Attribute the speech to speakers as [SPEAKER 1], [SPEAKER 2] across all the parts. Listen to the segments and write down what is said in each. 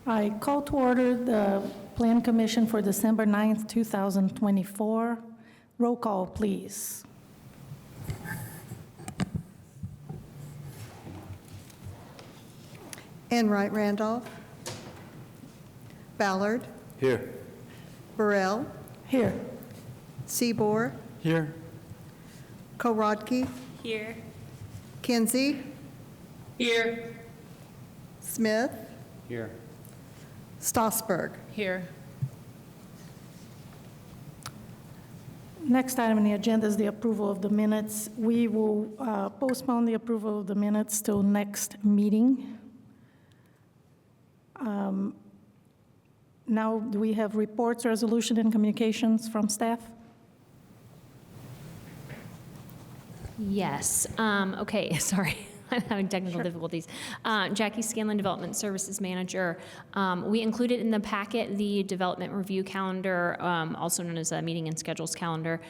[SPEAKER 1] I call to order the Plan Commission for December 9th, 2024. Roll call, please.
[SPEAKER 2] Enright Randolph. Ballard.
[SPEAKER 3] Here.
[SPEAKER 2] Burrell.
[SPEAKER 1] Here.
[SPEAKER 2] Seaboard.
[SPEAKER 3] Here.
[SPEAKER 2] Korodke.
[SPEAKER 4] Here.
[SPEAKER 2] Kinsey.
[SPEAKER 4] Here.
[SPEAKER 2] Smith.
[SPEAKER 3] Here.
[SPEAKER 2] Stossberg.
[SPEAKER 4] Here.
[SPEAKER 1] Next item on the agenda is the approval of the minutes. We will postpone the approval of the minutes till next meeting. Now, do we have reports, resolution, and communications from staff?
[SPEAKER 4] Yes. Okay, sorry. I'm having technical difficulties. Jackie Scanlon, Development Services Manager. We included in the packet the development review calendar, also known as a meeting and schedules calendar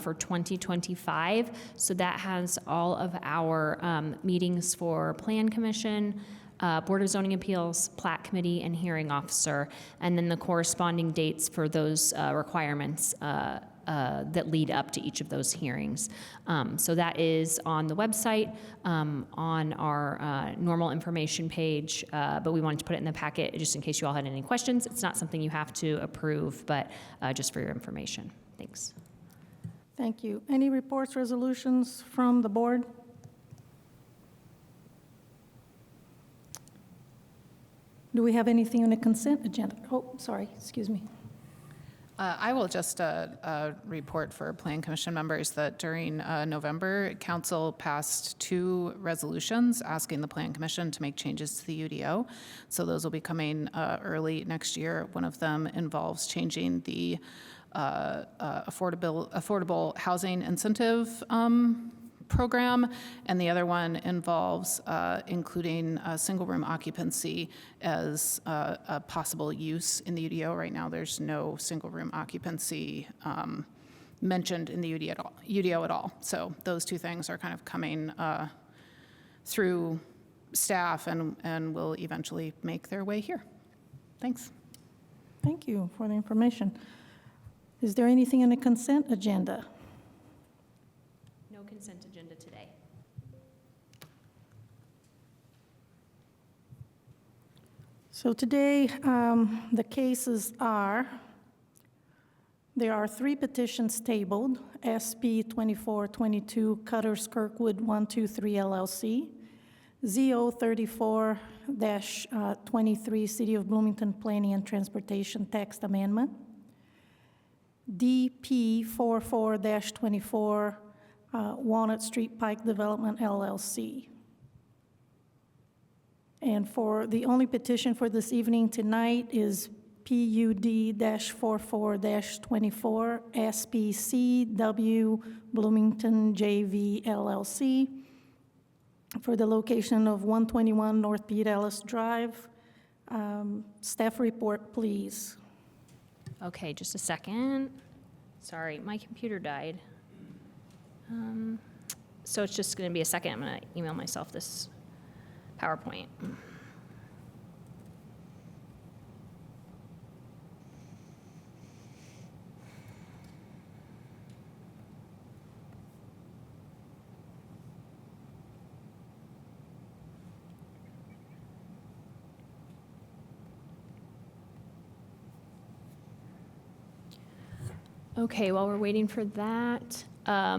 [SPEAKER 4] for 2025. So that has all of our meetings for Plan Commission, Board of Zoning Appeals, Plat Committee, and Hearing Officer, and then the corresponding dates for those requirements that lead up to each of those hearings. So that is on the website, on our normal information page, but we wanted to put it in the packet just in case you all had any questions. It's not something you have to approve, but just for your information. Thanks.
[SPEAKER 1] Thank you. Any reports, resolutions from the board? Do we have anything on the consent agenda? Oh, sorry, excuse me.
[SPEAKER 5] I will just report for Plan Commission members that during November, Council passed 2 resolutions asking the Plan Commission to make changes to the UDO. So those will be coming early next year. One of them involves changing the affordable housing incentive program, and the other one involves including single-room occupancy as a possible use in the UDO. Right now, there's no single-room occupancy mentioned in the UDO at all. So those 2 things are kind of coming through staff and will eventually make their way here. Thanks.
[SPEAKER 1] Thank you for the information. Is there anything on the consent agenda?
[SPEAKER 4] No consent agenda today.
[SPEAKER 1] So today, the cases are, there are 3 petitions tabled, SP 2422 Cutters Kirkwood 123 LLC, ZO 34-23 City of Bloomington Planning and Transportation Text Amendment, DP 44-24 Walnut Street Pike Development LLC. And for the only petition for this evening tonight is PUD-44-24 SPCW Bloomington JV LLC for the location of 121 North Pete Ellis Drive. Staff report, please.
[SPEAKER 4] Okay, just a second. Sorry, my computer died. So it's just going to be a second. I'm going to email myself this PowerPoint. Okay, while we're waiting for that, let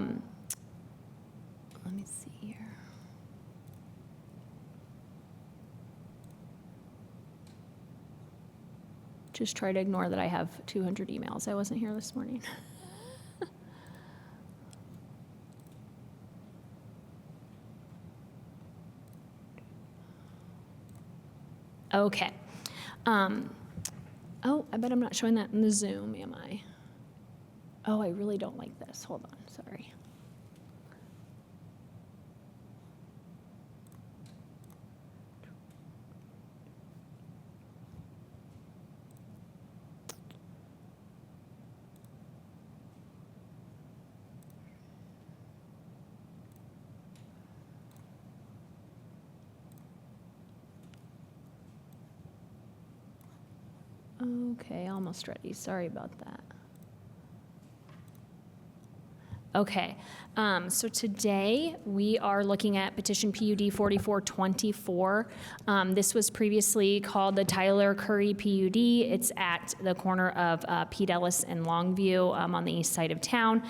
[SPEAKER 4] me see here. Just try to ignore that I have 200 emails. I wasn't here this morning. Okay. Oh, I bet I'm not showing that in the Zoom, am I? Oh, I really don't like this. Hold on, sorry. Okay, almost ready. Sorry about that. Okay, so today we are looking at petition PUD 4424. This was previously called the Tyler Curry PUD. It's at the corner of Pete Ellis and Longview on the east side of town.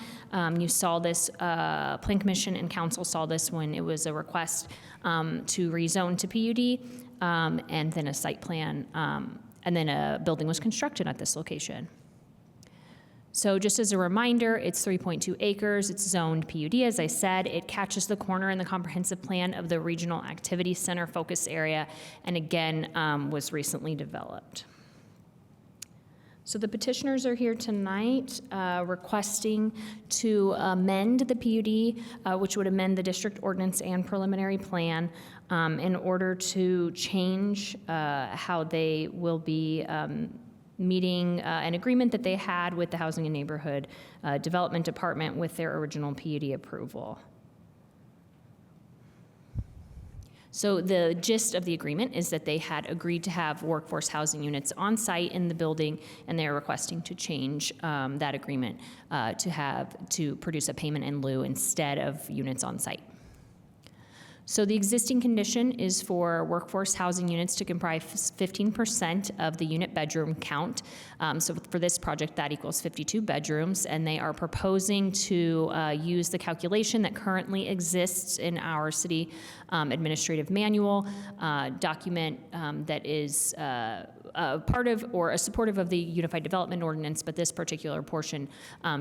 [SPEAKER 4] You saw this, Plan Commission and Council saw this when it was a request to rezone to PUD, and then a site plan, and then a building was constructed at this location. So just as a reminder, it's 3.2 acres, it's zoned PUD, as I said. It catches the corner in the comprehensive plan of the Regional Activity Center focus area, and again, was recently developed. So the petitioners are here tonight requesting to amend the PUD, which would amend the district ordinance and preliminary plan in order to change how they will be meeting an agreement that they had with the Housing and Neighborhood Development Department with their original PUD approval. So the gist of the agreement is that they had agreed to have workforce housing units on site in the building, and they're requesting to change that agreement to produce a payment in lieu instead of units on site. So the existing condition is for workforce housing units to comprise 15% of the unit bedroom count. So for this project, that equals 52 bedrooms, and they are proposing to use the calculation that currently exists in our city administrative manual document that is part of or a supportive of the Unified Development Ordinance, but this particular portion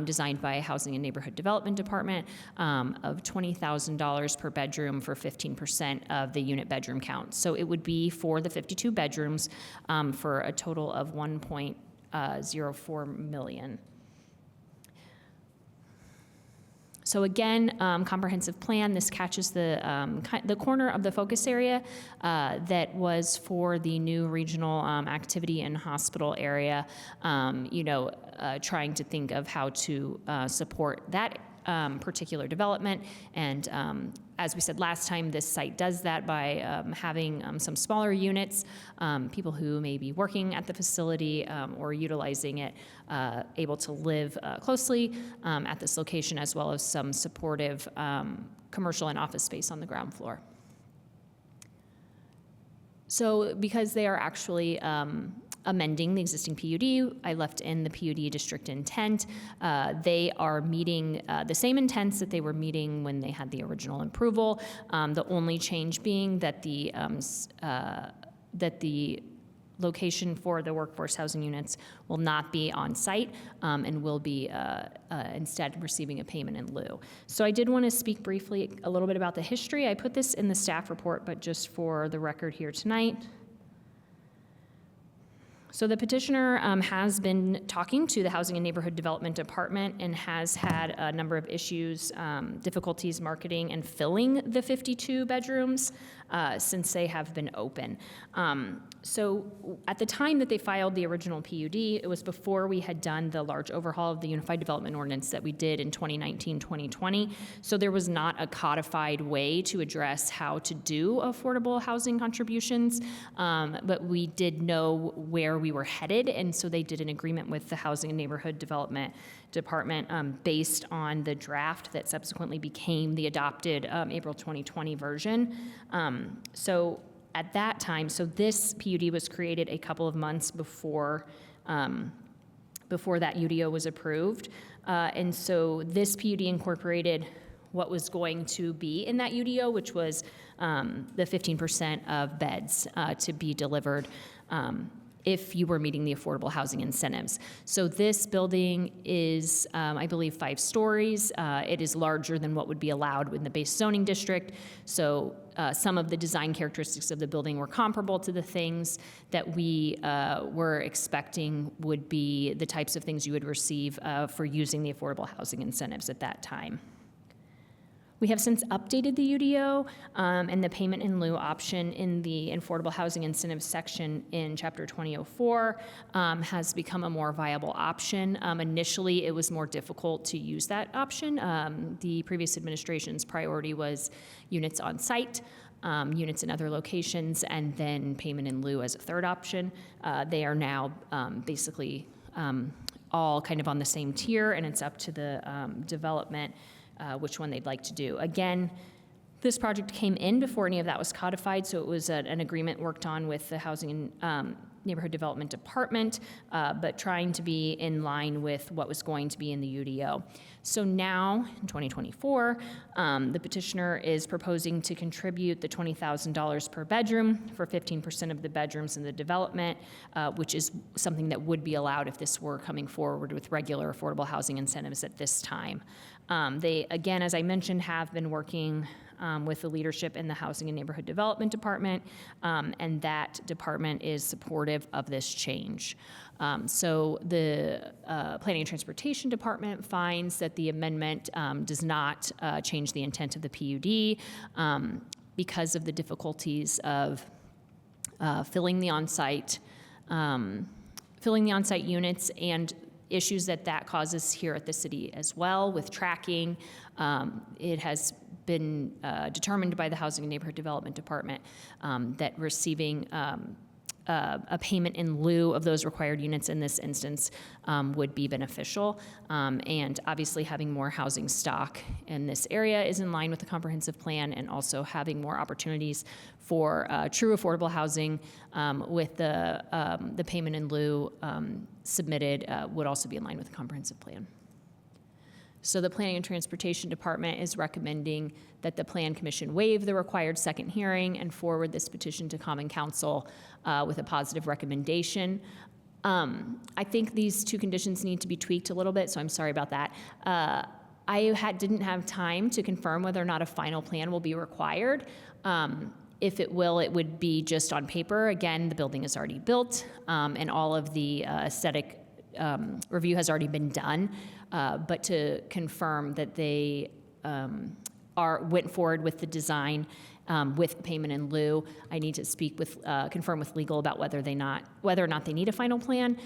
[SPEAKER 4] designed by Housing and Neighborhood Development Department of $20,000 per bedroom for 15% of the unit bedroom count. So it would be for the 52 bedrooms for a total of $1.04 million. So again, comprehensive plan, this catches the corner of the focus area that was for the new regional activity and hospital area, trying to think of how to support that particular development. And as we said last time, this site does that by having some smaller units, people who may be working at the facility or utilizing it, able to live closely at this location, as well as some supportive commercial and office space on the ground floor. So because they are actually amending the existing PUD, I left in the PUD district intent. They are meeting the same intents that they were meeting when they had the original approval. The only change being that the location for the workforce housing units will not be on site and will be instead receiving a payment in lieu. So I did want to speak briefly a little bit about the history. I put this in the staff report, but just for the record here tonight. So the petitioner has been talking to the Housing and Neighborhood Development Department and has had a number of issues, difficulties marketing and filling the 52 bedrooms since they have been open. So at the time that they filed the original PUD, it was before we had done the large overhaul of the Unified Development Ordinance that we did in 2019-2020. So there was not a codified way to address how to do affordable housing contributions, but we did know where we were headed, and so they did an agreement with the Housing and Neighborhood Development Department based on the draft that subsequently became the adopted April 2020 version. So at that time, so this PUD was created a couple of months before that UDO was approved. And so this PUD incorporated what was going to be in that UDO, which was the 15% of beds to be delivered if you were meeting the affordable housing incentives. So this building is, I believe, 5 stories. It is larger than what would be allowed in the base zoning district. So some of the design characteristics of the building were comparable to the things that we were expecting would be the types of things you would receive for using the affordable housing incentives at that time. We have since updated the UDO and the payment in lieu option in the affordable housing incentives section in Chapter 2004 has become a more viable option. Initially, it was more difficult to use that option. The previous administration's priority was units on site. units in other locations, and then payment in lieu as a third option. They are now basically all kind of on the same tier, and it's up to the development which one they'd like to do. Again, this project came in before any of that was codified, so it was an agreement worked on with the Housing and Neighborhood Development Department, but trying to be in line with what was going to be in the UDO. So now, in 2024, the petitioner is proposing to contribute the $20,000 per bedroom for 15% of the bedrooms in the development, which is something that would be allowed if this were coming forward with regular affordable housing incentives at this time. They, again, as I mentioned, have been working with the leadership in the Housing and Neighborhood Development Department, and that department is supportive of this change. So the Planning and Transportation Department finds that the amendment does not change the intent of the PUD because of the difficulties of filling the on-site units and issues that causes here at the city as well with tracking. It has been determined by the Housing and Neighborhood Development Department that receiving a payment in lieu of those required units in this instance would be beneficial. And obviously having more housing stock in this area is in line with the comprehensive plan, and also having more opportunities for true affordable housing with the payment in lieu submitted would also be in line with the comprehensive plan. So the Planning and Transportation Department is recommending that the Plan Commission waive the required second hearing and forward this petition to Common Council with a positive recommendation. I think these two conditions need to be tweaked a little bit, so I'm sorry about that. I didn't have time to confirm whether or not a final plan will be required. If it will, it would be just on paper. Again, the building is already built, and all of the aesthetic review has already been done. But to confirm that they went forward with the design with payment in lieu, I need to speak with confirm with legal about whether or not they need a final plan.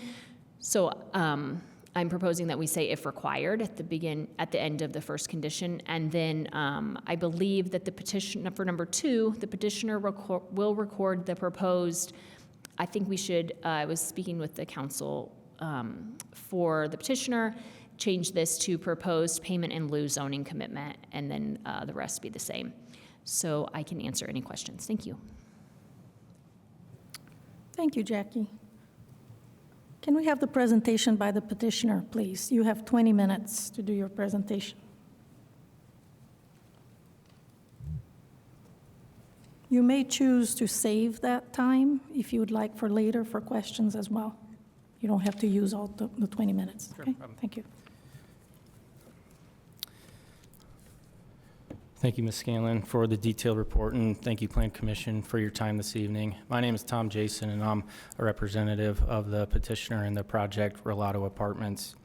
[SPEAKER 4] So I'm proposing that we say if required at the end of the first condition, and then I believe that the petition for number 2, the petitioner will record the proposed. I think we should. I was speaking with the council for the petitioner. Change this to proposed payment in lieu zoning commitment, and then the rest be the same. So I can answer any questions. Thank you.
[SPEAKER 1] Thank you, Jackie. Can we have the presentation by the petitioner, please? You have 20 minutes to do your presentation. You may choose to save that time if you would like for later for questions as well. You don't have to use all the 20 minutes.
[SPEAKER 3] Sure,
[SPEAKER 1] Okay?
[SPEAKER 3] problem.
[SPEAKER 1] Thank you.
[SPEAKER 3] Thank you, Ms. Scanlon, for the detailed report, and thank you, Plan Commission, for your time this evening. My name is Tom Jason, and I'm a representative of the petitioner in the project Relato Apartments.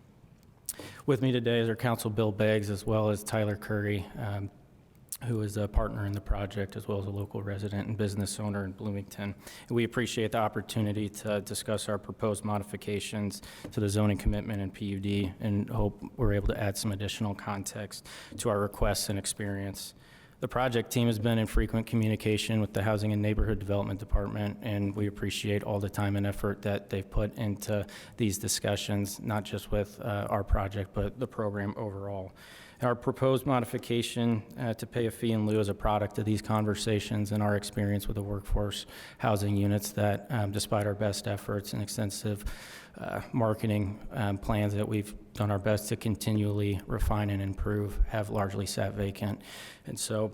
[SPEAKER 3] With me today is our counsel, Bill Beggs, as well as Tyler Curry, who is a partner in the project, as well as a local resident and business owner in Bloomington. And we appreciate the opportunity to discuss our proposed modifications to the zoning commitment and PUD, and hope we're able to add some additional context to our requests and experience. The project team has been in frequent communication with the Housing and Neighborhood Development Department, and we appreciate all the time and effort that they've put into these discussions, not just with our project, but the program overall. Our proposed modification to pay a fee in lieu is a product of these conversations and our experience with the workforce housing units that, despite our best efforts and extensive marketing plans that we've done our best to continually refine and improve, have largely sat vacant. And so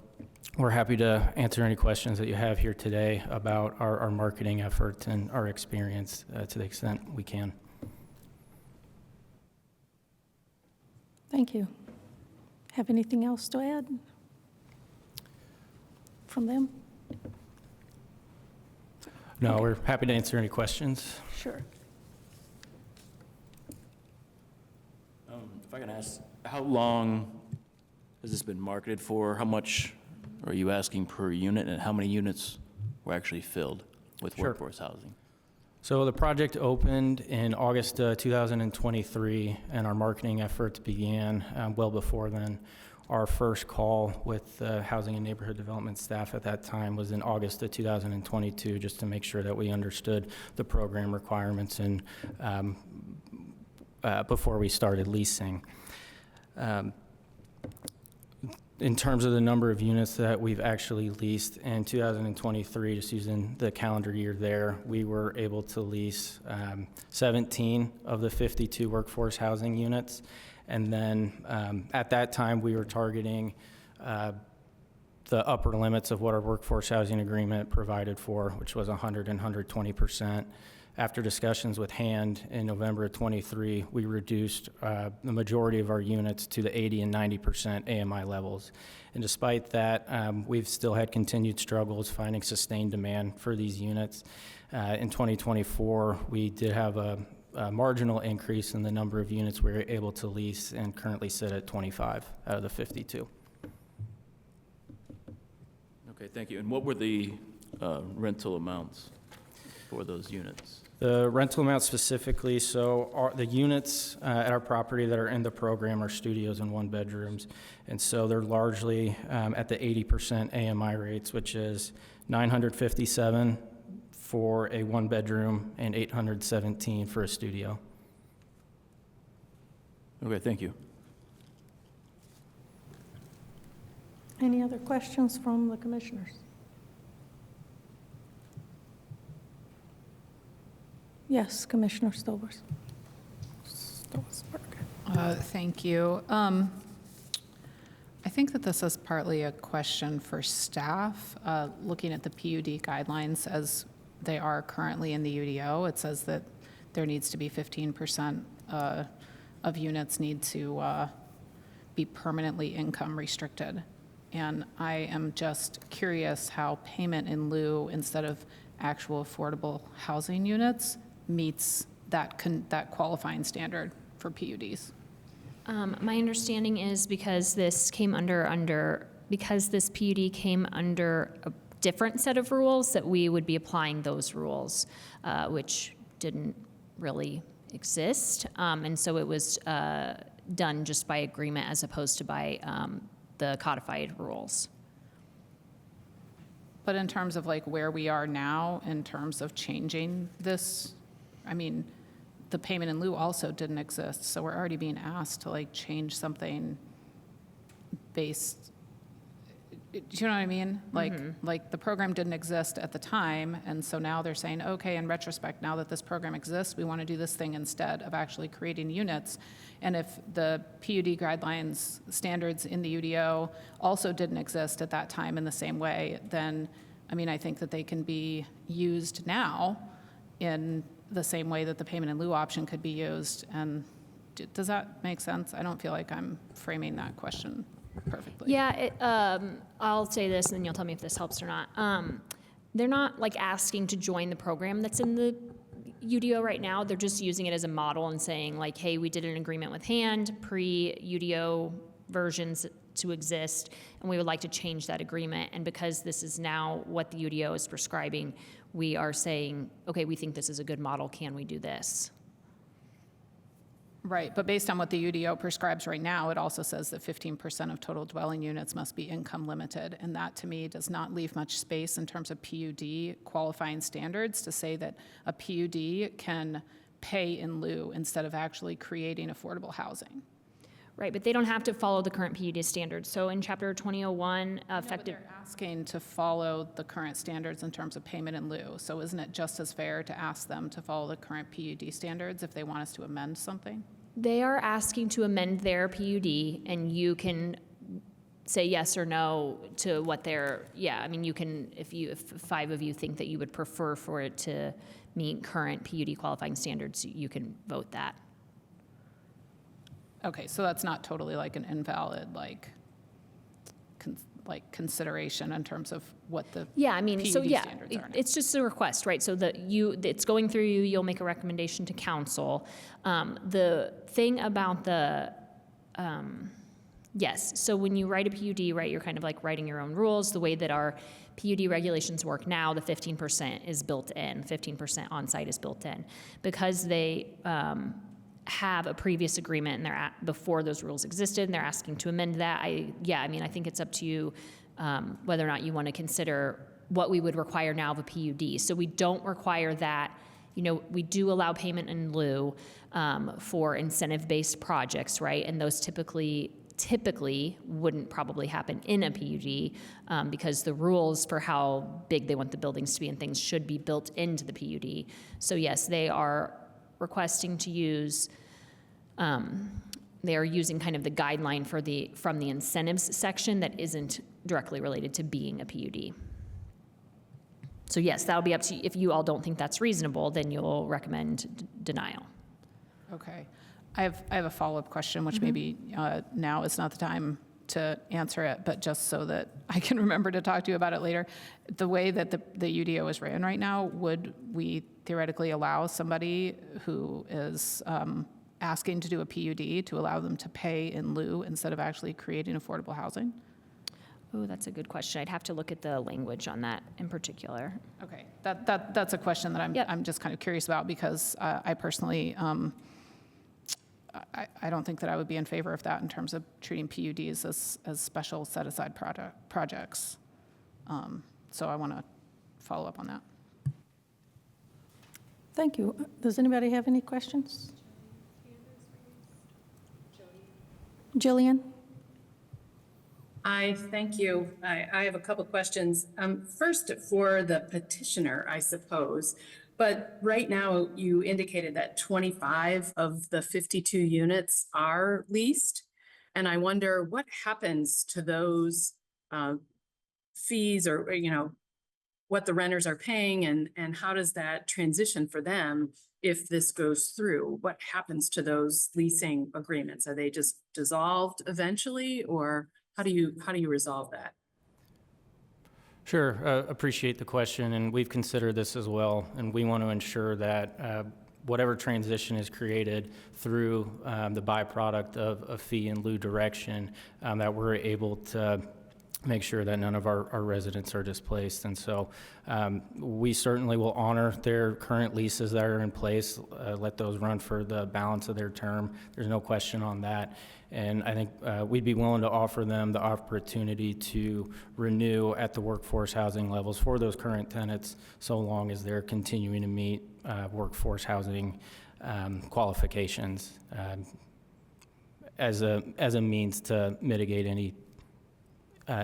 [SPEAKER 3] we're happy to answer any questions that you have here today about our marketing efforts and our experience to the extent we can.
[SPEAKER 1] Thank you. Have anything else to add from them?
[SPEAKER 3] No, we're happy to answer any questions.
[SPEAKER 1] Sure.
[SPEAKER 6] If I can ask, how long has this been marketed for? How much are you asking per unit, and how many units were actually filled with
[SPEAKER 3] Sure.
[SPEAKER 6] workforce housing?
[SPEAKER 3] So the project opened in August 2023, and our marketing efforts began well before then. Our first call with the Housing and Neighborhood Development staff at that time was in August of 2022, just to make sure that we understood the program requirements and before we started leasing. In terms of the number of units that we've actually leased in 2023, just using the calendar year there, we were able to lease 17 of the 52 workforce housing units. And then at that time, we were targeting the upper limits of what our workforce housing agreement provided for, which was 100 and 120%. After discussions with HAND in November of 23, we reduced the majority of our units to the 80 and 90% AMI levels. And despite that, we've still had continued struggles finding sustained demand for these units. In 2024, we did have a marginal increase in the number of units we were able to lease and currently sit at 25 out of the 52.
[SPEAKER 6] Okay, thank you. And what were the rental amounts for those units?
[SPEAKER 3] The rental amount specifically, so the units at our property that are in the program are studios and one bedrooms. And so they're largely at the 80% AMI rates, which is $957 for a one bedroom and $817 for a studio.
[SPEAKER 6] Okay, thank you.
[SPEAKER 1] Any other questions from the commissioners? Yes, Commissioner Stovers.
[SPEAKER 5] Thank you. I think that this is partly a question for staff. Looking at the PUD guidelines as they are currently in the UDO, it says that there needs to be 15% of units need to be permanently income restricted. And I am just curious how payment in lieu instead of actual affordable housing units meets that qualifying standard for PUDs.
[SPEAKER 4] My understanding is because this came because this PUD came under a different set of rules, that we would be applying those rules, which didn't really exist. And so it was done just by agreement as opposed to by the codified rules.
[SPEAKER 5] But in terms of like where we are now, in terms of changing this, I mean, the payment in lieu also didn't exist, so we're already being asked to like change something based, do you know what I mean? Like the program didn't exist at the time, and so now they're saying, okay, in retrospect, now that this program exists, we want to do this thing instead of actually creating units. And if the PUD guidelines standards in the UDO also didn't exist at that time in the same way, then, I mean, I think that they can be used now in the same way that the payment in lieu option could be used. And does that make sense? I don't feel like I'm framing that question perfectly.
[SPEAKER 4] Yeah, I'll say this, and then you'll tell me if this helps or not. They're not like asking to join the program that's in the UDO right now. They're just using it as a model and saying like, hey, we did an agreement with HAND, pre-UDO versions to exist, and we would like to change that agreement. And because this is now what the UDO is prescribing, we are saying, okay, we think this is a good model. Can we do this?
[SPEAKER 5] Right, but based on what the UDO prescribes right now, it also says that 15% of total dwelling units must be income limited, and that to me does not leave much space in terms of PUD qualifying standards to say that a PUD can pay in lieu instead of actually creating affordable housing.
[SPEAKER 4] Right, but they don't have to follow the current PUD standards. So in Chapter 2001, effective.
[SPEAKER 5] They're asking to follow the current standards in terms of payment in lieu. So isn't it just as fair to ask them to follow the current PUD standards if they want us to amend something?
[SPEAKER 4] They are asking to amend their PUD, and you can say yes or no to what they're, I mean, you can, if five of you think that you would prefer for it to meet current PUD qualifying standards, you can vote that.
[SPEAKER 5] Okay, so that's not totally like an invalid, consideration in terms of what the
[SPEAKER 4] Yeah, I mean,
[SPEAKER 5] PUD
[SPEAKER 4] so
[SPEAKER 5] standards are now.
[SPEAKER 4] it's just a request, right? So that it's going through you, you'll make a recommendation to council. The thing about the, yes, so when you write a PUD, right, you're kind of like writing your own rules. The way that our PUD regulations work now, the 15% is built in, 15% on-site is built in. Because they have a previous agreement and before those rules existed, and they're asking to amend that, I think it's up to you whether or not you want to consider what we would require now of a PUD. So we don't require that. We do allow payment in lieu for incentive-based projects, right? And those typically wouldn't probably happen in a PUD because the rules for how big they want the buildings to be and things should be built into the PUD. So yes, they are requesting to use, they are using kind of the guideline from the incentives section that isn't directly related to being a PUD. So yes, that'll be up to you. If you all don't think that's reasonable, then you'll recommend denial.
[SPEAKER 5] Okay. I have a follow-up question, which maybe now is not the time to answer it, but just so that I can remember to talk to you about it later. The way that the UDO is ran right now, would we theoretically allow somebody who is asking to do a PUD to allow them to pay in lieu instead of actually creating affordable housing?
[SPEAKER 4] Oh, that's a good question. I'd have to look at the language on that in particular.
[SPEAKER 5] Okay, that's a question that
[SPEAKER 4] Yep.
[SPEAKER 5] I'm just kind of curious about because I personally, I don't think that I would be in favor of that in terms of treating PUDs as special set-aside projects. So I want to follow up on that.
[SPEAKER 1] Thank you. Does anybody have any questions? Jillian?
[SPEAKER 7] Hi, thank you. I have a couple questions. First, for the petitioner, I suppose, but right now you indicated that 25 of the 52 units are leased. And I wonder what happens to those fees or, what the renters are paying and how does that transition for them if this goes through? What happens to those leasing agreements? Are they just dissolved eventually or how do you resolve that?
[SPEAKER 3] Sure, appreciate the question, and we've considered this as well, and we want to ensure that whatever transition is created through the byproduct of a fee in lieu direction, that we're able to make sure that none of our residents are displaced. And so we certainly will honor their current leases that are in place, let those run for the balance of their term. There's no question on that. And I think we'd be willing to offer them the opportunity to renew at the workforce housing levels for those current tenants, so long as they're continuing to meet workforce housing qualifications as a means to mitigate any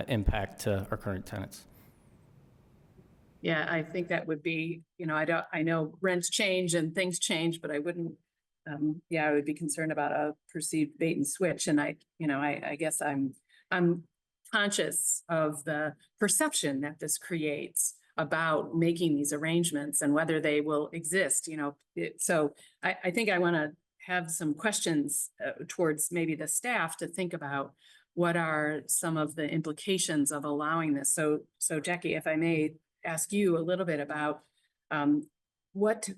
[SPEAKER 3] impact to our current tenants.
[SPEAKER 7] Yeah, I think that would be, I know rents change and things change, but I wouldn't, I would be concerned about a perceived bait and switch. And I guess I'm conscious of the perception that this creates about making these arrangements and whether they will exist, So I think I want to have some questions towards maybe the staff to think about what are some of the implications of allowing this. So Jackie, if I may ask you a little bit about what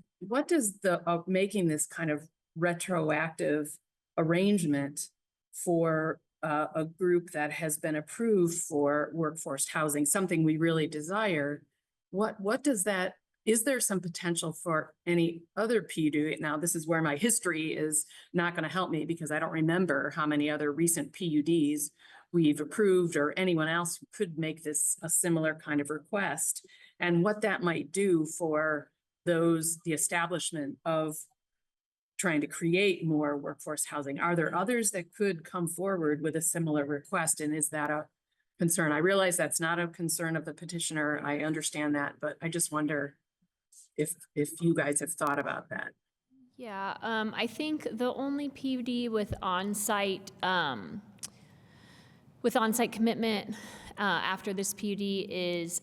[SPEAKER 7] does the making this kind of retroactive arrangement for a group that has been approved for workforce housing, something we really desire, what does that, is there some potential for any other PUD? Now, this is where my history is not going to help me because I don't remember how many other recent PUDs we've approved or anyone else who could make this a similar kind of request and what that might do for the establishment of trying to create more workforce housing. Are there others that could come forward with a similar request? And is that a concern? I realize that's not a concern of the petitioner. I understand that, but I just wonder if you guys have thought about that.
[SPEAKER 4] Yeah, I think the only PUD with on-site commitment after this PUD is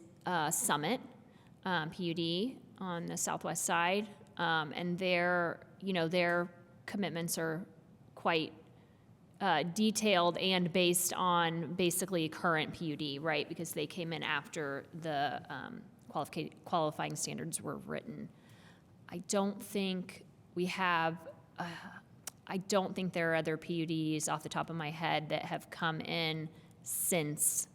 [SPEAKER 4] Summit PUD on the southwest side, and their commitments are quite detailed and based on basically current PUD, right? Because they came in after the qualifying standards were written. I don't think we have, I don't think there are other PUDs off the top of my head that have come in since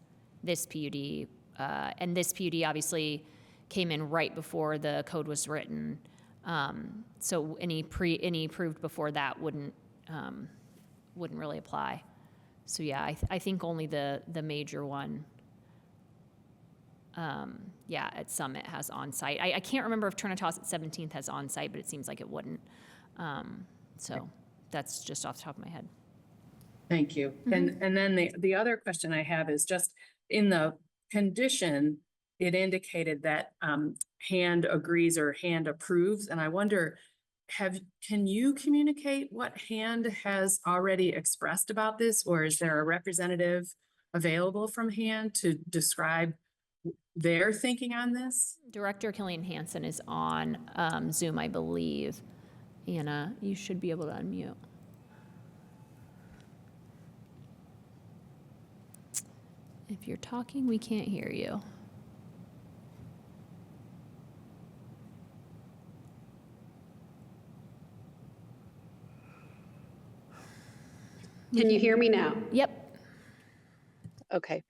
[SPEAKER 4] this PUD. And this PUD obviously came in right before the code was written. So any approved before that wouldn't really apply. So yeah, I think only the major one, at Summit has on-site. I can't remember if Trinitas at 17th has on-site, but it seems like it wouldn't. So that's just off the top of my head.
[SPEAKER 7] Thank you. And then the other question I have is just in the condition, it indicated that hand agrees or hand approves. And I wonder, can you communicate what hand has already expressed about this? Or is there a representative available from hand to describe their thinking on this?
[SPEAKER 4] Director Killian Hansen is on Zoom, I believe. Anna, you should be able to unmute. If you're talking, we can't hear you.
[SPEAKER 8] Can you hear me now?
[SPEAKER 4] Yep.
[SPEAKER 8] Okay.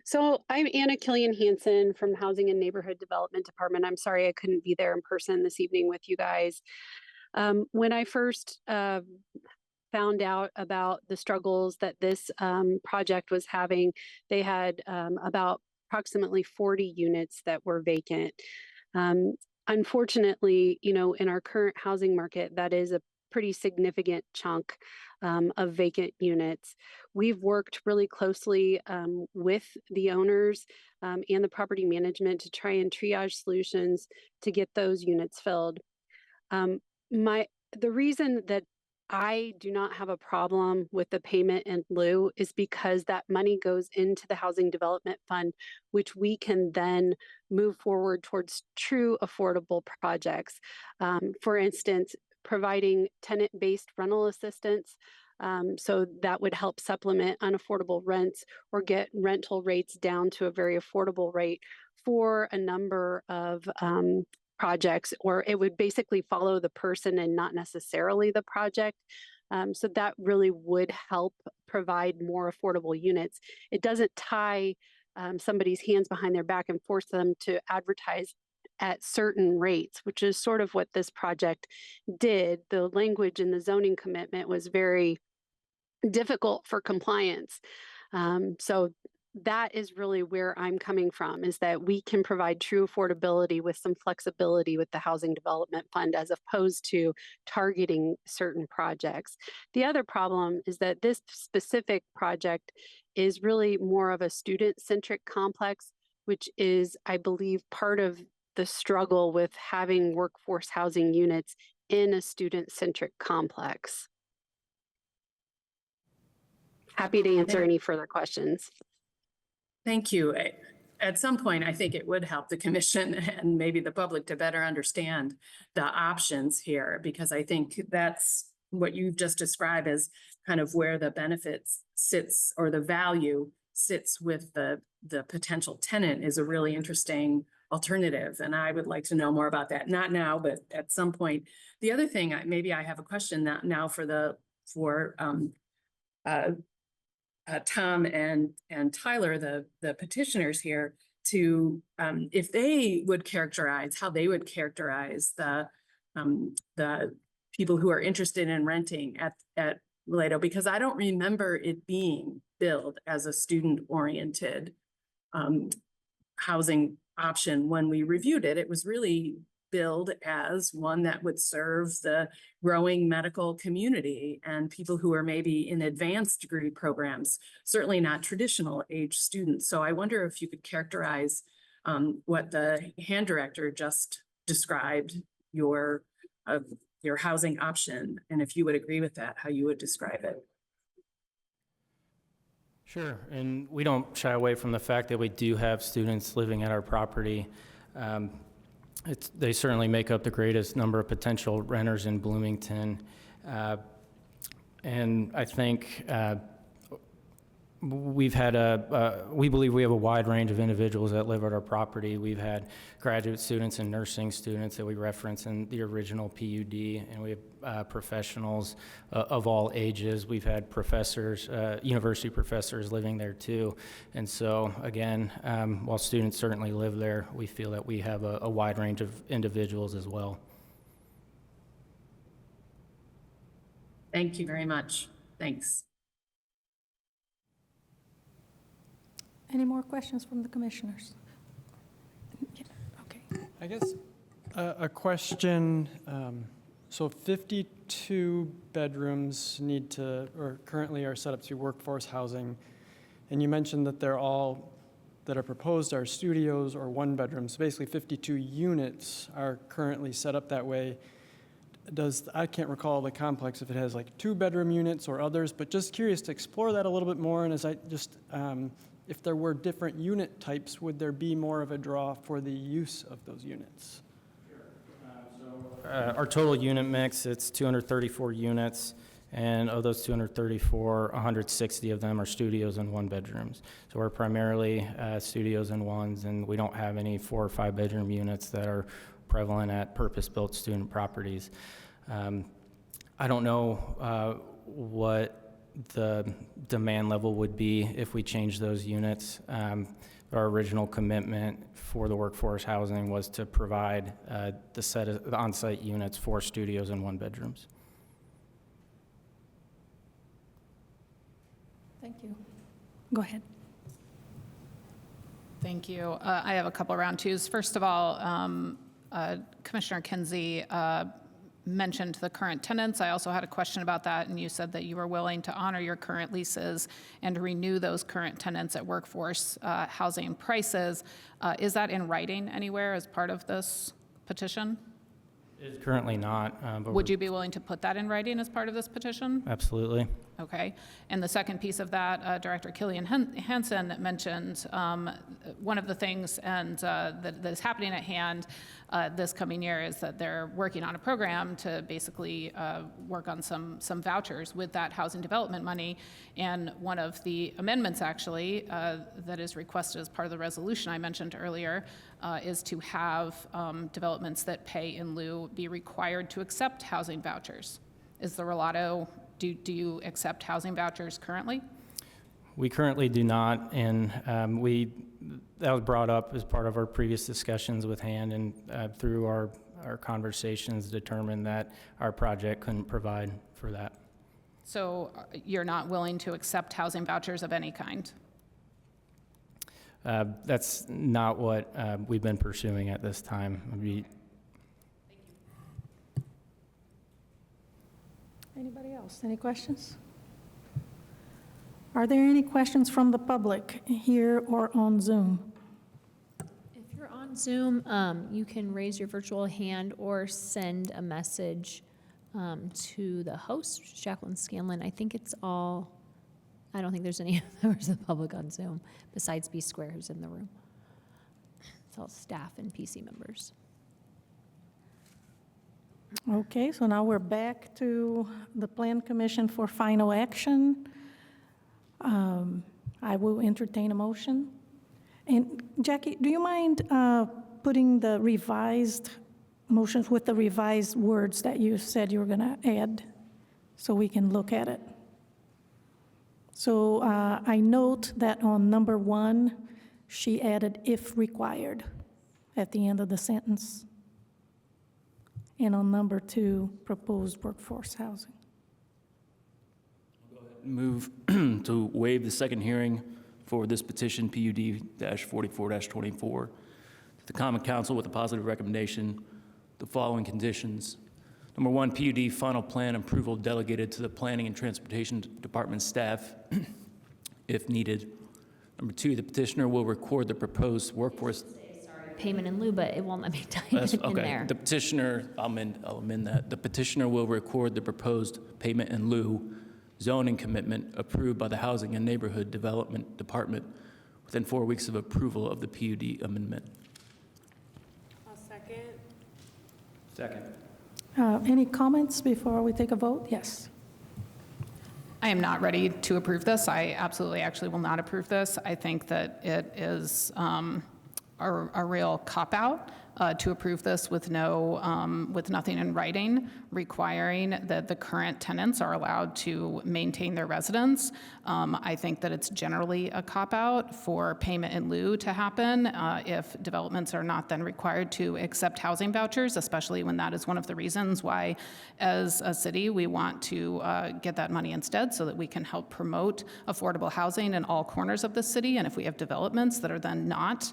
[SPEAKER 8] So I'm Anna Killian Hansen from Housing and Neighborhood Development Department. I'm sorry I couldn't be there in person this evening with you guys. When I first found out about the struggles that this project was having, they had about approximately 40 units that were vacant. Unfortunately, in our current housing market, that is a pretty significant chunk of vacant units. We've worked really closely with the owners and the property management to try and triage solutions to get those units filled. The reason that I do not have a problem with the payment in lieu is because that money goes into the Housing Development Fund, which we can then move forward towards true affordable projects. For instance, providing tenant-based rental assistance. So that would help supplement unaffordable rents or get rental rates down to a very affordable rate for a number of projects, or it would basically follow the person and not necessarily the project. So that really would help provide more affordable units. It doesn't tie somebody's hands behind their back and force them to advertise at certain rates, which is sort of what this project did. The language in the zoning commitment was very difficult for compliance. So that is really where I'm coming from, is that we can provide true affordability with some flexibility with the Housing Development Fund as opposed to targeting certain projects. The other problem is that this specific project is really more of a student-centric complex, which is, I believe, part of the struggle with having workforce housing units in a student-centric complex. Happy to answer any further questions.
[SPEAKER 7] Thank you. At some point, I think it would help the commission and maybe the public to better understand the options here, because I think that's what you've just described as kind of where the benefits sits, or the value sits with the potential tenant, is a really interesting alternative. And I would like to know more about that. Not now, but at some point. The other thing, maybe I have a question now for Tom and Tyler, the petitioners here, to if they would characterize how they would characterize the people who are interested in renting at Vallejo, because I don't remember it being billed as a student-oriented housing option when we reviewed it. It was really billed as one that would serve the growing medical community and people who are maybe in advanced degree programs, certainly not traditional age students. So I wonder if you could characterize what the hand director just described, your housing option, and if you would agree with that, how you would describe it.
[SPEAKER 3] Sure, and we don't shy away from the fact that we do have students living at our property. They certainly make up the greatest number of potential renters in Bloomington. And I think we believe we have a wide range of individuals that live at our property. We've had graduate students and nursing students that we reference in the original PUD, and we have professionals of all ages. We've had professors, university professors living there too. And so again, while students certainly live there, we feel that we have a wide range of individuals as well.
[SPEAKER 7] Thank you very much. Thanks.
[SPEAKER 1] Any more questions from the commissioners? Yeah, okay.
[SPEAKER 9] I guess a question, so 52 bedrooms need to, or currently are set up to be workforce housing, and you mentioned that they're all, that are proposed are studios or one bedrooms. So basically 52 units are currently set up that way. I can't recall the complex if it has like 2-bedroom units or others, but just curious to explore that a little bit more, and as I just, if there were different unit types, would there be more of a draw for the use of those units?
[SPEAKER 3] Our total unit mix, it's 234 units, and of those 234, 160 of them are studios and 1-bedrooms. So we're primarily studios and ones, and we don't have any 4 or 5-bedroom units that are prevalent at purpose-built student properties. I don't know what the demand level would be if we changed those units. Our original commitment for the workforce housing was to provide the on-site units for studios and 1-bedrooms.
[SPEAKER 1] Thank you. Go ahead.
[SPEAKER 5] Thank you. I have a couple of round twos. First of all, Commissioner Kinsey mentioned the current tenants. I also had a question about that, and you said that you were willing to honor your current leases and renew those current tenants at workforce housing prices. Is that in writing anywhere as part of this petition?
[SPEAKER 3] It's currently not. But
[SPEAKER 5] Would you be willing to put that in writing as part of this petition?
[SPEAKER 3] Absolutely.
[SPEAKER 5] Okay. And the second piece of that, Director Killian Hansen mentioned one of the things that is happening at hand this coming year is that they're working on a program to basically work on some vouchers with that housing development money. And one of the amendments actually that is requested as part of the resolution I mentioned earlier is to have developments that pay in lieu be required to accept housing vouchers. Is the Relato, do you accept housing vouchers currently?
[SPEAKER 3] We currently do not, and that was brought up as part of our previous discussions with Hand, and through our conversations determined that our project couldn't provide for that.
[SPEAKER 5] So you're not willing to accept housing vouchers of any kind?
[SPEAKER 3] That's not what we've been pursuing at this time.
[SPEAKER 1] Anybody else? Any questions? Are there any questions from the public here or on Zoom?
[SPEAKER 4] If you're on Zoom, you can raise your virtual hand or send a message to the host, Jacqueline Scanlon. I think it's all, I don't think there's any members of the public on Zoom besides B Square who's in the room. It's all staff and PC members.
[SPEAKER 1] Okay, so now we're back to the Plan Commission for final action. I will entertain a motion. And Jackie, do you mind putting the revised motions with the revised words that you said you were going to add so we can look at it? So I note that on number 1, she added "if required" at the end of the sentence. And on number 2, proposed workforce housing.
[SPEAKER 6] Move to waive the second hearing for this petition, PUD-44-24, to the Common Council with a positive recommendation, the following conditions. Number 1, PUD final plan approval delegated to the Planning and Transportation Department staff if needed. Number 2, the petitioner will record the proposed workforce.
[SPEAKER 4] Payment in lieu, but it won't let me type it in there.
[SPEAKER 6] The petitioner, I'll amend that. The petitioner will record the proposed payment in lieu zoning commitment approved by the Housing and Neighborhood Development Department within 4 weeks of approval of the PUD amendment.
[SPEAKER 10] I'll second.
[SPEAKER 6] Second.
[SPEAKER 1] Any comments before we take a vote? Yes.
[SPEAKER 5] I am not ready to approve this. I absolutely actually will not approve this. I think that it is a real cop-out to approve this with with nothing in writing, requiring that the current tenants are allowed to maintain their residence. I think that it's generally a cop-out for payment in lieu to happen if developments are not then required to accept housing vouchers, especially when that is one of the reasons why, as a city, we want to get that money instead so that we can help promote affordable housing in all corners of the city. And if we have developments that are then not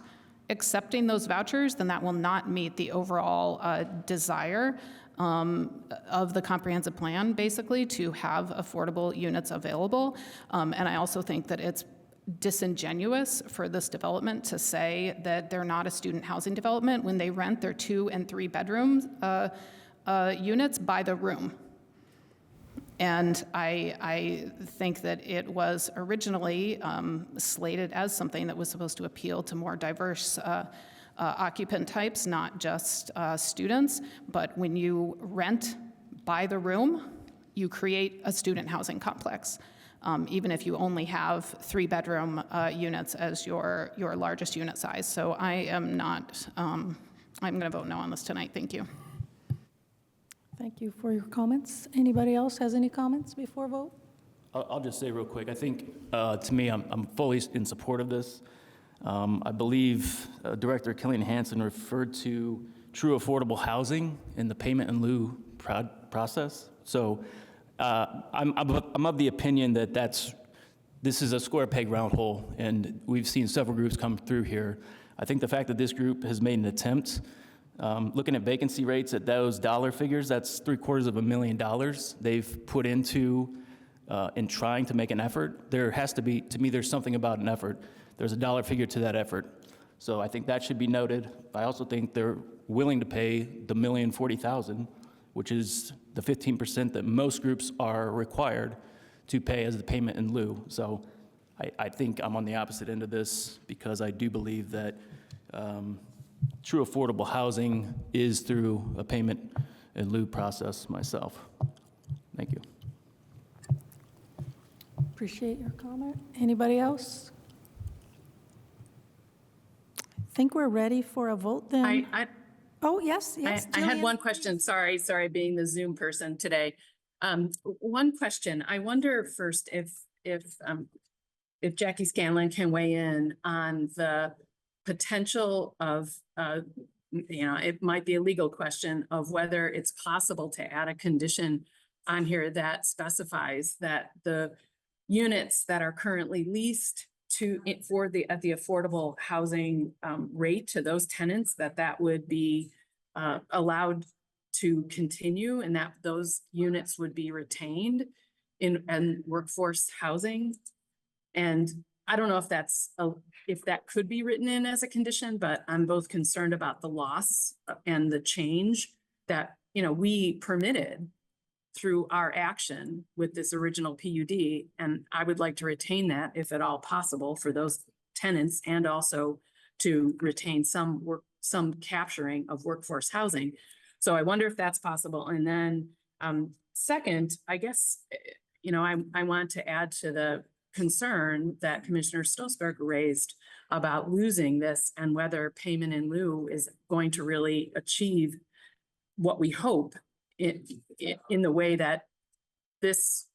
[SPEAKER 5] accepting those vouchers, then that will not meet the overall desire of the comprehensive plan, basically, to have affordable units available. And I also think that it's disingenuous for this development to say that they're not a student housing development when they rent their 2 and 3 bedroom units by the room. And I think that it was originally slated as something that was supposed to appeal to more diverse occupant types, not just students. But when you rent by the room, you create a student housing complex, even if you only have 3-bedroom units as your largest unit size. So I am not, I'm going to vote no on this tonight. Thank you.
[SPEAKER 1] Thank you for your comments. Anybody else has any comments before vote?
[SPEAKER 6] I'll just say real quick, I think, to me, I'm fully in support of this. I believe Director Killian Hansen referred to true affordable housing in the payment in lieu process. So I'm of the opinion that this is a square peg round hole, and we've seen several groups come through here. I think the fact that this group has made an attempt, looking at vacancy rates at those dollar figures, that's $750,000 they've put into in trying to make an effort. There has to be, to me, there's something about an effort. There's a dollar figure to that effort. So I think that should be noted. I also think they're willing to pay the $1,040,000, which is the 15% that most groups are required to pay as the payment in lieu. So I think I'm on the opposite end of this because I do believe that true affordable housing is through a payment in lieu process myself. Thank you.
[SPEAKER 1] Appreciate your comment. Anybody else? I think we're ready for a vote then. Oh, yes, yes.
[SPEAKER 7] I had
[SPEAKER 1] Jillian.
[SPEAKER 7] one question. Sorry, being the Zoom person today. One question. I wonder first if Jackie Scanlon can weigh in on the potential of, it might be a legal question of whether it's possible to add a condition on here that specifies that the units that are currently leased at the affordable housing rate to those tenants, that would be allowed to continue and that those units would be retained in workforce housing. And I don't know if if that could be written in as a condition, but I'm both concerned about the loss and the change that, we permitted through our action with this original PUD. And I would like to retain that if at all possible for those tenants and also to retain some capturing of workforce housing. So I wonder if that's possible. And then second, I guess, I want to add to the concern that Commissioner Stolzberg raised about losing this and whether payment in lieu is going to really achieve what we hope in the way that this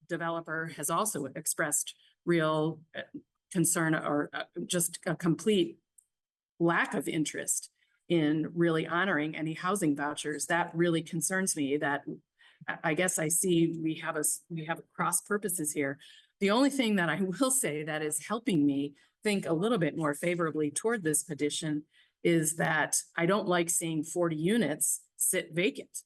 [SPEAKER 7] developer has also expressed real concern or just a complete lack of interest in really honoring any housing vouchers. That really concerns me. That I guess I see we have cross purposes here. The only thing that I will say that is helping me think a little bit more favorably toward this petition is that I don't like seeing 40 units sit vacant.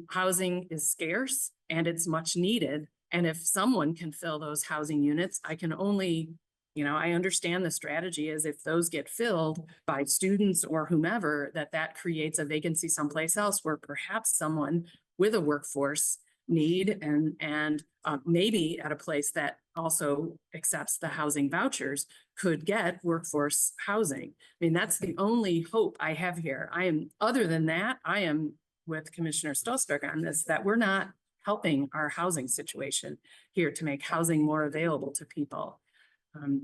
[SPEAKER 7] Housing is scarce and it's much needed. And if someone can fill those housing units, I can only, I understand the strategy is if those get filled by students or whomever, that creates a vacancy someplace else where perhaps someone with a workforce need and maybe at a place that also accepts the housing vouchers could get workforce housing. I mean, that's the only hope I have here. Other than that, I am with Commissioner Stolzberg on this, that we're not helping our housing situation here to make housing more available to people.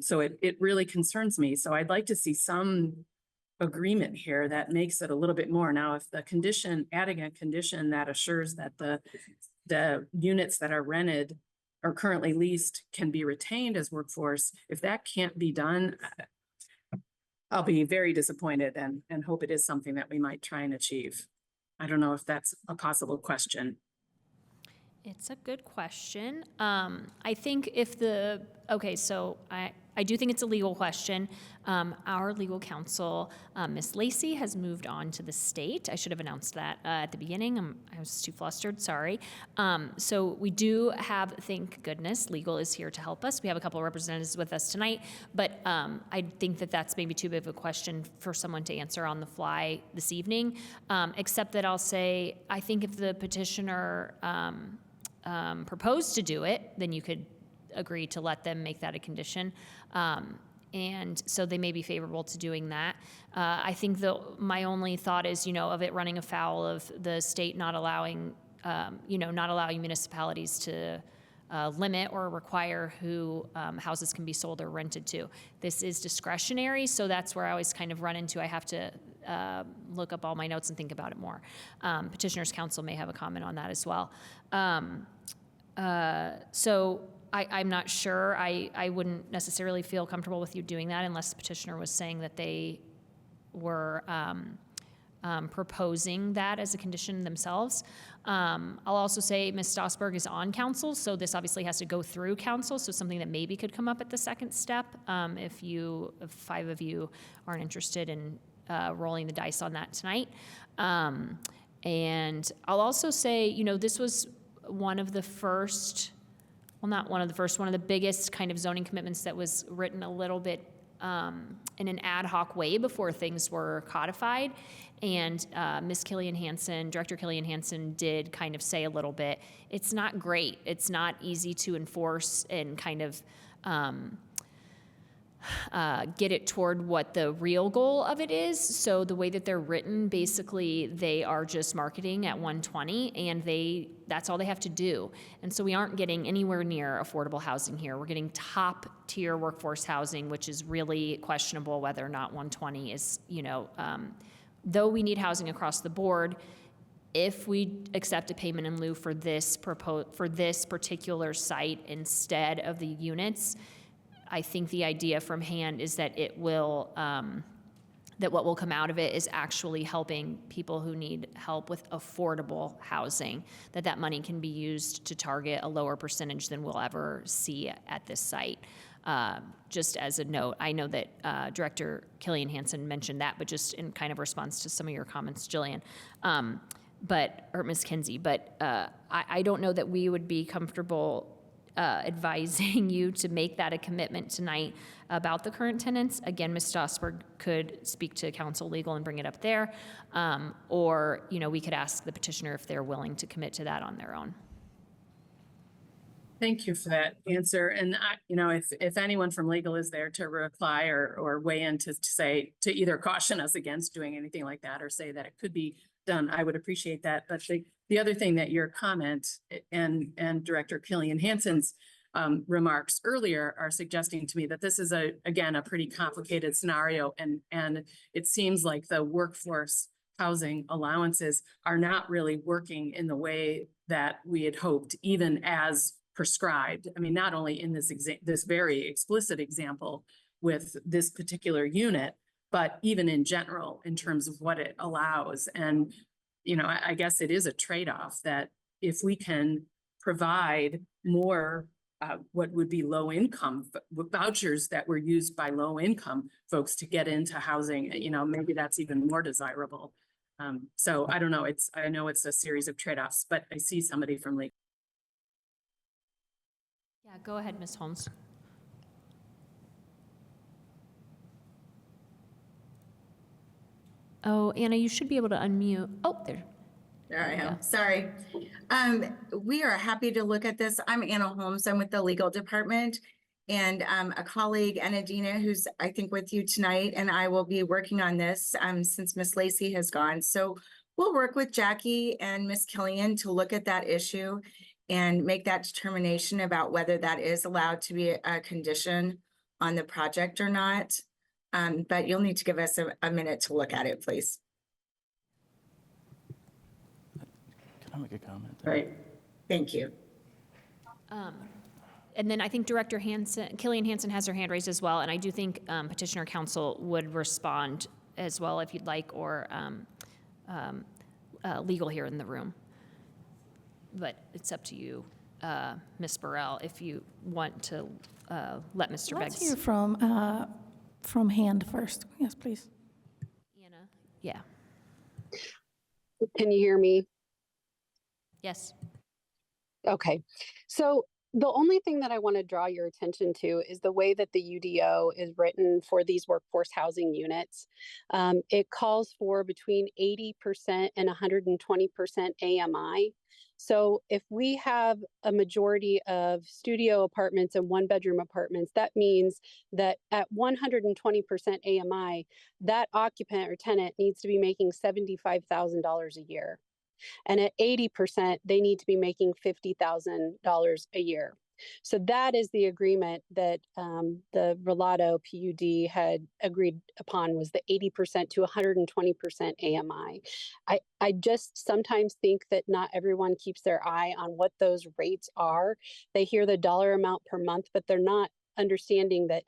[SPEAKER 7] So it really concerns me. So I'd like to see some agreement here that makes it a little bit more. Now, if the condition, adding a condition that assures that the units that are rented or currently leased can be retained as workforce, if that can't be done, I'll be very disappointed and hope it is something that we might try and achieve. I don't know if that's a possible question.
[SPEAKER 4] It's a good question. I think if okay, so I do think it's a legal question. Our legal counsel, Ms. Lacey, has moved on to the state. I should have announced that at the beginning. I was too flustered, sorry. So we do have, thank goodness, legal is here to help us. We have a couple of representatives with us tonight, but I think that that's maybe too big of a question for someone to answer on the fly this evening, except that I'll say, I think if the petitioner proposed to do it, then you could agree to let them make that a condition. And so they may be favorable to doing that. I think my only thought is, of it running afoul of the state not allowing, not allowing municipalities to limit or require who houses can be sold or rented to. This is discretionary, so that's where I always kind of run into, I have to look up all my notes and think about it more. Petitioner's counsel may have a comment on that as well. So I'm not sure. I wouldn't necessarily feel comfortable with you doing that unless the petitioner was saying that they were proposing that as a condition themselves. I'll also say Ms. Stossberg is on council, so this obviously has to go through council, so something that maybe could come up at the second step if 5 of you aren't interested in rolling the dice on that tonight. And I'll also say, this was one of the first, well, not one of the first, one of the biggest kind of zoning commitments that was written a little bit in an ad hoc way before things were codified. And Ms. Killian Hansen, Director Killian Hansen, did kind of say a little bit, it's not great. It's not easy to enforce and kind of get it toward what the real goal of it is. So the way that they're written, basically they are just marketing at 120 and that's all they have to do. And so we aren't getting anywhere near affordable housing here. We're getting top tier workforce housing, which is really questionable whether or not 120 is, though we need housing across the board, if we accept a payment in lieu for this particular site instead of the units, I think the idea from hand is that it will, that what will come out of it is actually helping people who need help with affordable housing, that money can be used to target a lower percentage than we'll ever see at this site. Just as a note, I know that Director Killian Hansen mentioned that, but just in kind of response to some of your comments, Jillian, or Ms. Kinsey, but I don't know that we would be comfortable advising you to make that a commitment tonight about the current tenants. Again, Ms. Stossberg could speak to council legal and bring it up there, or we could ask the petitioner if they're willing to commit to that on their own.
[SPEAKER 7] Thank you for that answer. And if anyone from legal is there to reply or weigh in to say, to either caution us against doing anything like that or say that it could be done, I would appreciate that. But the other thing that your comment and Director Killian Hansen's remarks earlier are suggesting to me that this is again a pretty complicated scenario, and it seems like the workforce housing allowances are not really working in the way that we had hoped, even as prescribed. I mean, not only in this very explicit example with this particular unit, but even in general in terms of what it allows. And, I guess it is a trade-off that if we can provide more what would be low income vouchers that were used by low income folks to get into housing, maybe that's even more desirable. So I don't know. I know it's a series of trade-offs, but I see somebody from legal.
[SPEAKER 4] Yeah, go ahead, Ms. Holmes. Oh, Anna, you should be able to unmute. Oh, there.
[SPEAKER 11] There I am. Sorry. We are happy to look at this. I'm Anna Holmes. I'm with the legal department, and a colleague, Anna Dina, who's I think with you tonight, and I will be working on this since Miss Lacey has gone. So we'll work with Jackie and Miss Killian to look at that issue and make that determination about whether that is allowed to be a condition on the project or not. But you'll need to give us a minute to look at it, please.
[SPEAKER 6] Can I make a comment? there?
[SPEAKER 11] Right. Thank you.
[SPEAKER 4] And then I think Director Hansen, Killian Hansen has her hand raised as well, and I do think petitioner counsel would respond as well if you'd like, or legal here in the room. But it's up to you, Ms. Burrell, if you want to let Mr.
[SPEAKER 1] Let's
[SPEAKER 4] Beggs.
[SPEAKER 1] hear from hand first. Yes, please.
[SPEAKER 4] Anna? Yeah.
[SPEAKER 8] Can you hear me?
[SPEAKER 4] Yes.
[SPEAKER 8] Okay. So the only thing that I want to draw your attention to is the way that the UDO is written for these workforce housing units. It calls for between 80% and 120% AMI. So if we have a majority of studio apartments and one-bedroom apartments, that means that at 120% AMI, that occupant or tenant needs to be making $75,000 a year. And at 80%, they need to be making $50,000 a year. So that is the agreement that the Rolado PUD had agreed upon, was the 80% to 120% AMI. I just sometimes think that not everyone keeps their eye on what those rates are. They hear the dollar amount per month, but they're not understanding that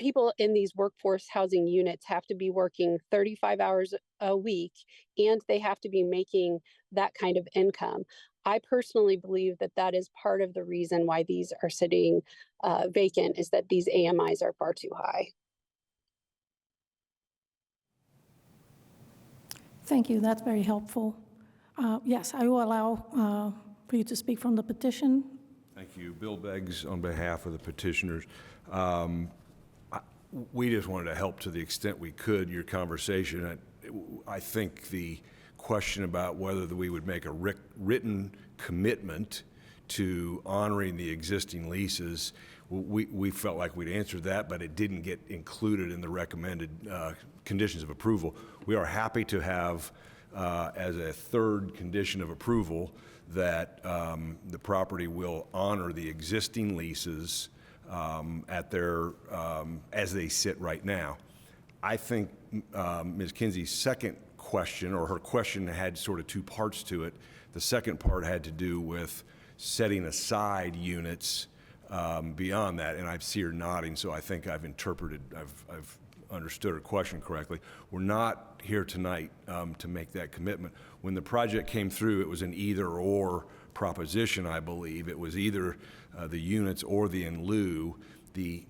[SPEAKER 8] people in these workforce housing units have to be working 35 hours a week, and they have to be making that kind of income. I personally believe that that is part of the reason why these are sitting vacant, is that these AMIs are far too high.
[SPEAKER 1] Thank you. That's very helpful. Yes, I will allow for you to speak from the petition.
[SPEAKER 12] Thank you. Bill Beggs on behalf of the petitioners. We just wanted to help to the extent we could your conversation. I think the question about whether we would make a written commitment to honoring the existing leases, we felt like we'd answered that, but it didn't get included in the recommended conditions of approval. We are happy to have, as a third condition of approval, that the property will honor the existing leases at their, as they sit right now. I think Ms. Kinsey's second question, or her question, had sort of two parts to it. The second part had to do with setting aside units beyond that, and I see her nodding, so I think I've understood her question correctly. We're not here tonight to make that commitment. When the project came through, it was an either-or proposition, I believe. It was either the units or the in lieu. The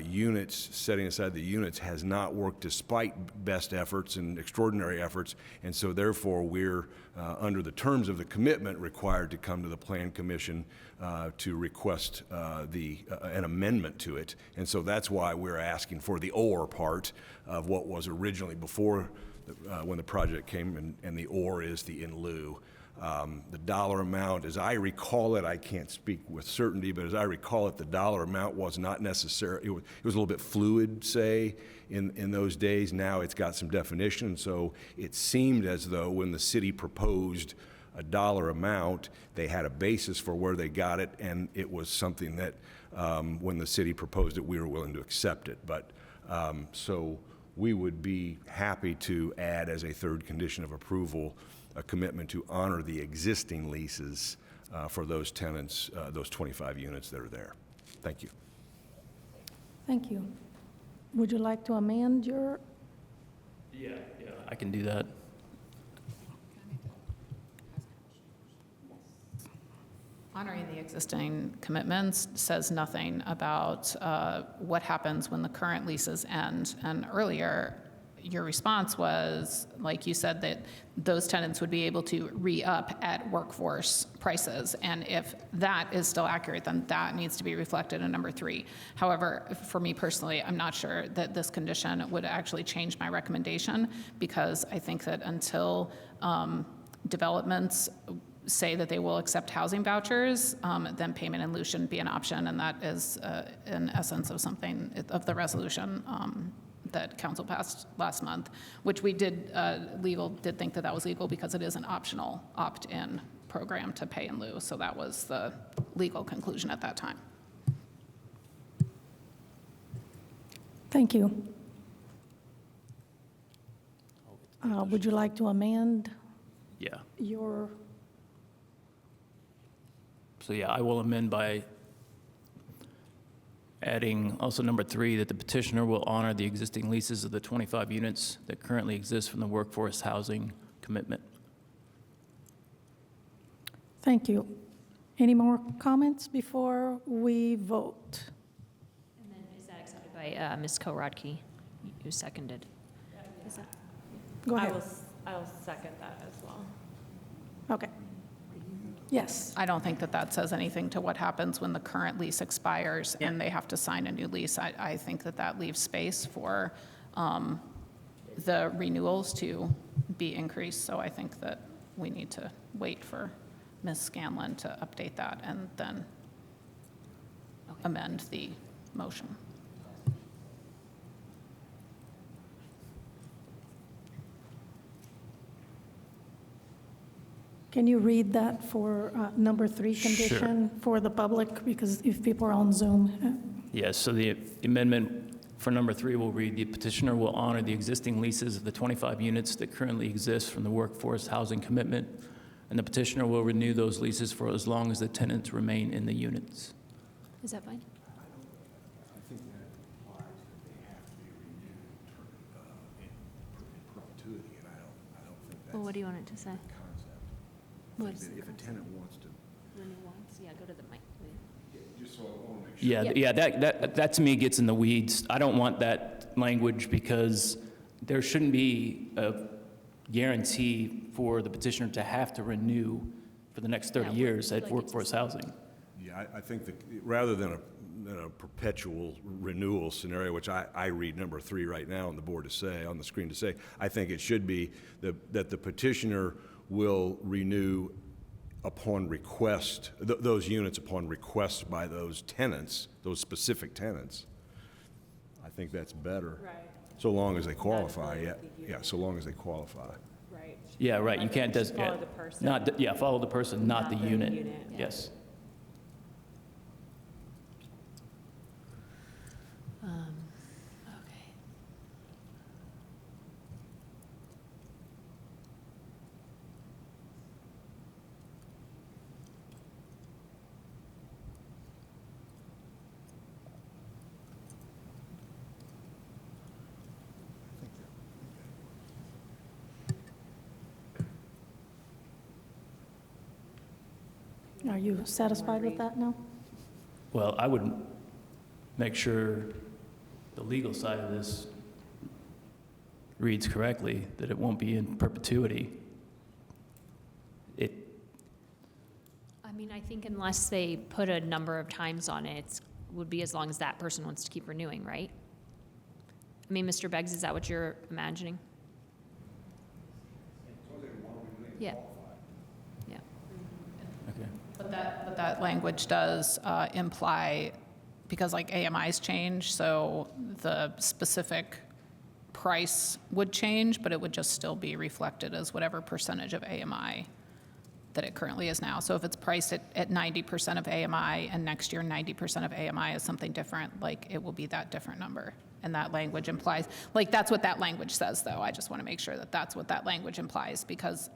[SPEAKER 12] units, setting aside the units, has not worked despite best efforts and extraordinary efforts, and so therefore we're, under the terms of the commitment, required to come to the Plan Commission to request an amendment to it. And so that's why we're asking for the or part of what was originally before when the project came, and the or is the in lieu. The dollar amount, as I recall it, I can't speak with certainty, but as I recall it, the dollar amount was not necessary. It was a little bit fluid, say, in those days. Now it's got some definition, so it seemed as though when the city proposed a dollar amount, they had a basis for where they got it, and it was something that when the city proposed it, we were willing to accept it. But so we would be happy to add as a third condition of approval a commitment to honor the existing leases for those tenants, those 25 units that are there. Thank you.
[SPEAKER 1] Thank you. Would you like to amend your?
[SPEAKER 6] Yeah, I can do that.
[SPEAKER 5] Honoring the existing commitments says nothing about what happens when the current leases end. And earlier, your response was, like you said, that those tenants would be able to re-up at workforce prices. And if that is still accurate, then that needs to be reflected in number 3. However, for me personally, I'm not sure that this condition would actually change my recommendation, because I think that until developments say that they will accept housing vouchers, then payment in lieu shouldn't be an option. And that is in essence of something of the resolution that council passed last month, which we did, legal did think that that was legal because it is an optional opt-in program to pay in lieu. So that was the legal conclusion at that time.
[SPEAKER 1] Thank you. Would you like to amend
[SPEAKER 6] Yeah.
[SPEAKER 1] your,
[SPEAKER 6] So yeah, I will amend by adding also number 3, that the petitioner will honor the existing leases of the 25 units that currently exist from the workforce housing commitment.
[SPEAKER 1] thank you. Any more comments before we vote?
[SPEAKER 4] And then is that accepted by Ms. Korodke, who seconded? Is that-
[SPEAKER 1] Go
[SPEAKER 10] I
[SPEAKER 1] ahead.
[SPEAKER 10] will second that as well.
[SPEAKER 1] Okay. Yes.
[SPEAKER 5] I don't think that that says anything to what happens when the current lease expires and they have to sign a new lease. I think that that leaves space for the renewals to be increased. So I think that we need to wait for Ms. Scanlon to update that and then amend the motion.
[SPEAKER 1] Can you read that for number 3 condition for the public? Because if people are on Zoom,
[SPEAKER 6] Yes, so the amendment for number 3 will read, the petitioner will honor the existing leases of the 25 units that currently exist from the workforce housing commitment, and the petitioner will renew those leases for as long as the tenants remain in the units.
[SPEAKER 4] Is that fine?
[SPEAKER 12] I think that implies that they have to be renewed in perpetuity, and I don't think that's
[SPEAKER 4] Well, what do you want it to say?
[SPEAKER 12] the concept. I
[SPEAKER 4] What
[SPEAKER 12] think
[SPEAKER 4] is
[SPEAKER 12] that
[SPEAKER 4] the
[SPEAKER 12] if a tenant wants to,
[SPEAKER 4] Renew once? Yeah, go to the mic.
[SPEAKER 12] just so I want to make sure.
[SPEAKER 6] Yeah,
[SPEAKER 4] Yep.
[SPEAKER 6] yeah, that to me gets in the weeds. I don't want that language because there shouldn't be a guarantee for the petitioner to have to renew for the next 30
[SPEAKER 4] Yeah,
[SPEAKER 6] years
[SPEAKER 4] we'd
[SPEAKER 6] at
[SPEAKER 4] like it to
[SPEAKER 6] workforce
[SPEAKER 4] say-
[SPEAKER 6] housing.
[SPEAKER 12] Yeah, I think that rather than a perpetual renewal scenario, which I read number 3 right now on the board to say, on the screen to say, I think it should be that the petitioner will renew upon request, those units upon request by those tenants, those specific tenants. I think that's better.
[SPEAKER 10] Right,
[SPEAKER 12] So long as they qualify,
[SPEAKER 10] really
[SPEAKER 12] yeah,
[SPEAKER 10] what the
[SPEAKER 12] yeah,
[SPEAKER 10] unit
[SPEAKER 12] so long as they qualify.
[SPEAKER 10] right.
[SPEAKER 6] Yeah, right, you can't,
[SPEAKER 10] Just follow the person.
[SPEAKER 6] follow the person, not the unit.
[SPEAKER 10] unit.
[SPEAKER 6] Yes.
[SPEAKER 4] Okay.
[SPEAKER 1] are you satisfied with that now?
[SPEAKER 6] Well, I would make sure the legal side of this reads correctly, that it won't be in perpetuity. It,
[SPEAKER 4] I mean, I think unless they put a number of times on it, it would be as long as that person wants to keep renewing, right? I mean, Mr. Beggs, is that what you're imagining? Yeah. Yeah.
[SPEAKER 6] okay.
[SPEAKER 5] But that language does imply, because like AMIs change, so the specific price would change, but it would just still be reflected as whatever percentage of AMI that it currently is now. So if it's priced at 90% of AMI and next year 90% of AMI is something different, like it will be that different number. And that language implies, like that's what that language says though. I just want to make sure that that's what that language implies because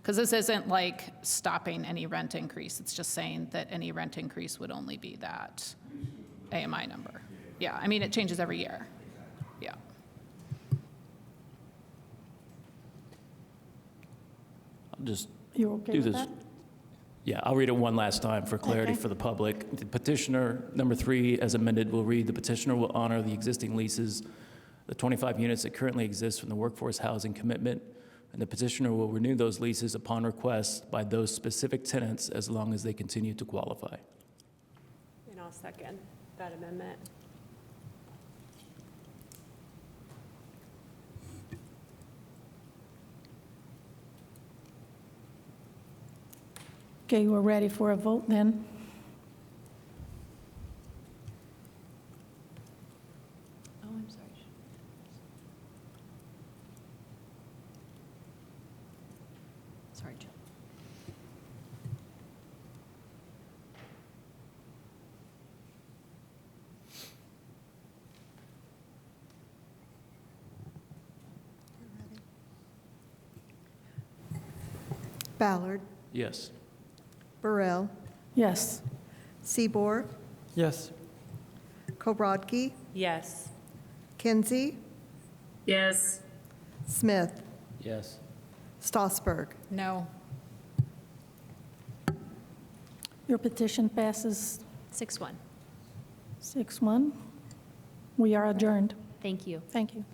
[SPEAKER 5] this isn't like stopping any rent increase. It's just saying that any rent increase would only be that AMI number. Yeah, I mean, it changes every year. Yeah.
[SPEAKER 6] I'll just
[SPEAKER 1] You okay
[SPEAKER 6] do
[SPEAKER 1] with
[SPEAKER 6] this.
[SPEAKER 1] that?
[SPEAKER 6] Yeah, I'll read it one last time for clarity
[SPEAKER 1] Okay.
[SPEAKER 6] for the public. The petitioner, number 3, as amended, will read, the petitioner will honor the existing leases, the 25 units that currently exist from the workforce housing commitment, and the petitioner will renew those leases upon request by those specific tenants as long as they continue to qualify.
[SPEAKER 10] And I'll second that amendment.
[SPEAKER 1] Okay, we're ready for a vote then.
[SPEAKER 4] Oh, I'm sorry. Sorry, Jill.
[SPEAKER 2] Ballard,
[SPEAKER 6] Yes.
[SPEAKER 2] Burrell,
[SPEAKER 1] Yes.
[SPEAKER 2] Seaborg,
[SPEAKER 9] Yes.
[SPEAKER 2] Kowalski,
[SPEAKER 10] Yes.
[SPEAKER 2] Kinsey,
[SPEAKER 7] Yes.
[SPEAKER 2] Smith,
[SPEAKER 3] Yes.
[SPEAKER 2] Strasburg.
[SPEAKER 5] No.
[SPEAKER 1] Your petition passes
[SPEAKER 4] 6-1.
[SPEAKER 1] 6-1. We are adjourned.
[SPEAKER 4] Thank you.
[SPEAKER 1] Thank you.